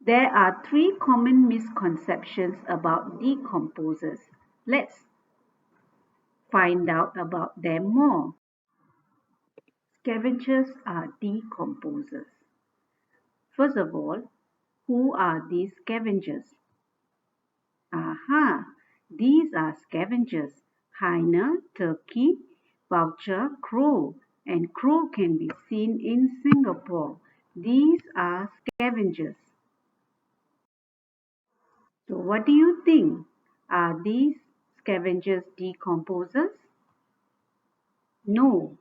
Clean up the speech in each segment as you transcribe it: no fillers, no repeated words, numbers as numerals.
There are three common misconceptions about decomposers. Let's find out about them more. Scavengers are decomposers. First of all, who are these scavengers? Aha! These are scavengers: hyena, turkey, vulture, crow, and crow can be seen in Singapore. These are scavengers. So what do you think? Are these scavengers decomposers? No.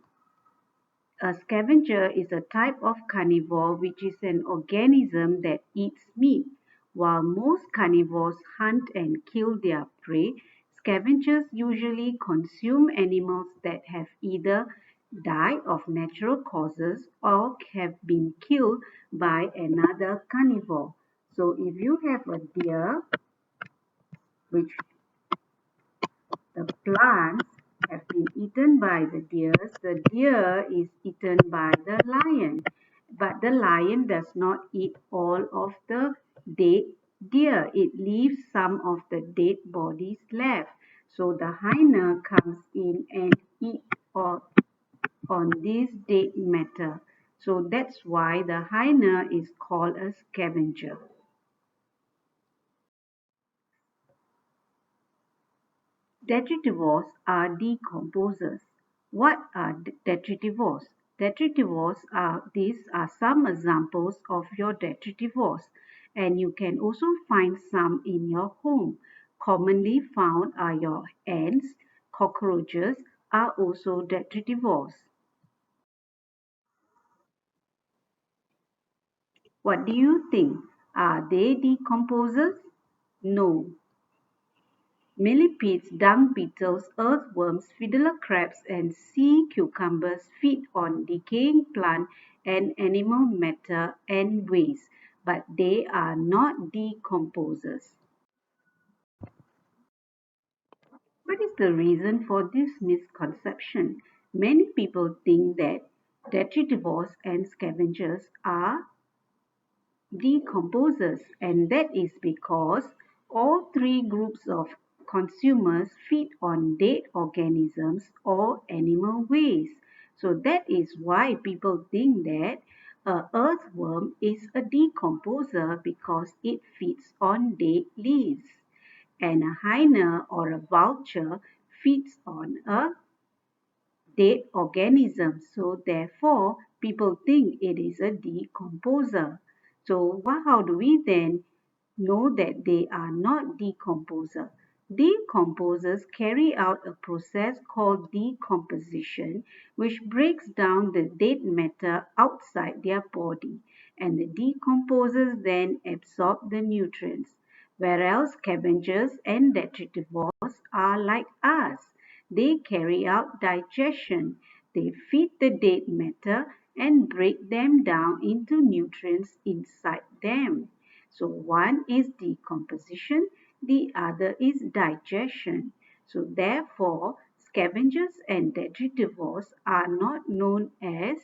A scavenger is a type of carnivore which is an organism that eats meat. While most carnivores hunt and kill their prey, scavengers usually consume animals that have either died of natural causes or have been killed by another carnivore. So if you have a deer, which the plants have been eaten by the deer is eaten by the lion. But the lion does not eat all of the dead deer. It leaves some of the dead bodies left. So the hyena comes in and eats on this dead matter. So that's why the hyena is called a scavenger. Detritivores are decomposers. What are detritivores? These are some examples of your detritivores, and you can also find some in your home. Commonly found are your ants, cockroaches are also detritivores. What do you think? Are they decomposers? No. Millipedes, dung beetles, earthworms, fiddler crabs, and sea cucumbers feed on decaying plant and animal matter and waste, but they are not decomposers. What is the reason for this misconception? Many people think that detritivores and scavengers are decomposers, and that is because all three groups of consumers feed on dead organisms or animal waste. So that is why people think that a earthworm is a decomposer because it feeds on dead leaves, and a hyena or a vulture feeds on a dead organism. So therefore, people think it is a decomposer. So how do we then know that they are not decomposer? Decomposers carry out a process called decomposition, which breaks down the dead matter outside their body, and the decomposers then absorb the nutrients, whereas scavengers and detritivores are like us. They carry out digestion. They feed the dead matter and break them down into nutrients inside them. So one is decomposition, the other is digestion. So therefore, scavengers and detritivores are not known as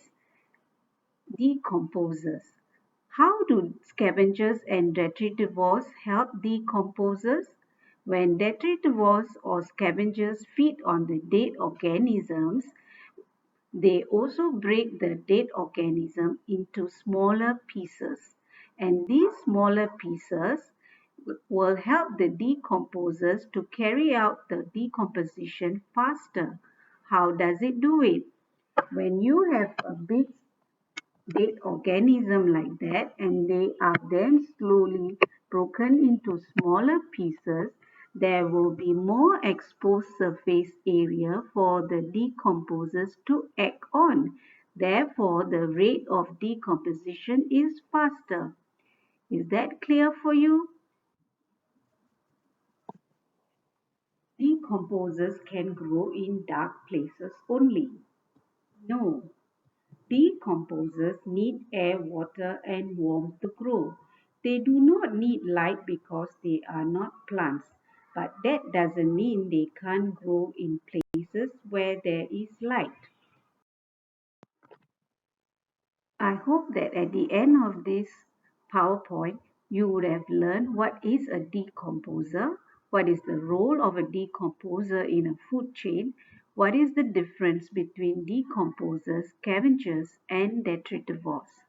decomposers. How do scavengers and detritivores help decomposers? When detritivores or scavengers feed on the dead organisms, they also break the dead organism into smaller pieces. And these smaller pieces will help the decomposers to carry out the decomposition faster. How does it do it? When you have a big dead organism like that and they are then slowly broken into smaller pieces, there will be more exposed surface area for the decomposers to act on. Therefore, the rate of decomposition is faster. Is that clear for you? Decomposers can grow in dark places only. No, decomposers need air, water, and warmth to grow. They do not need light because they are not plants, but that doesn't mean they can't grow in places where there is light. I hope that at the end of this PowerPoint, You would have learned what is a decomposer, what is the role of a decomposer in a food chain, what is the difference between decomposers, scavengers, and detritivores.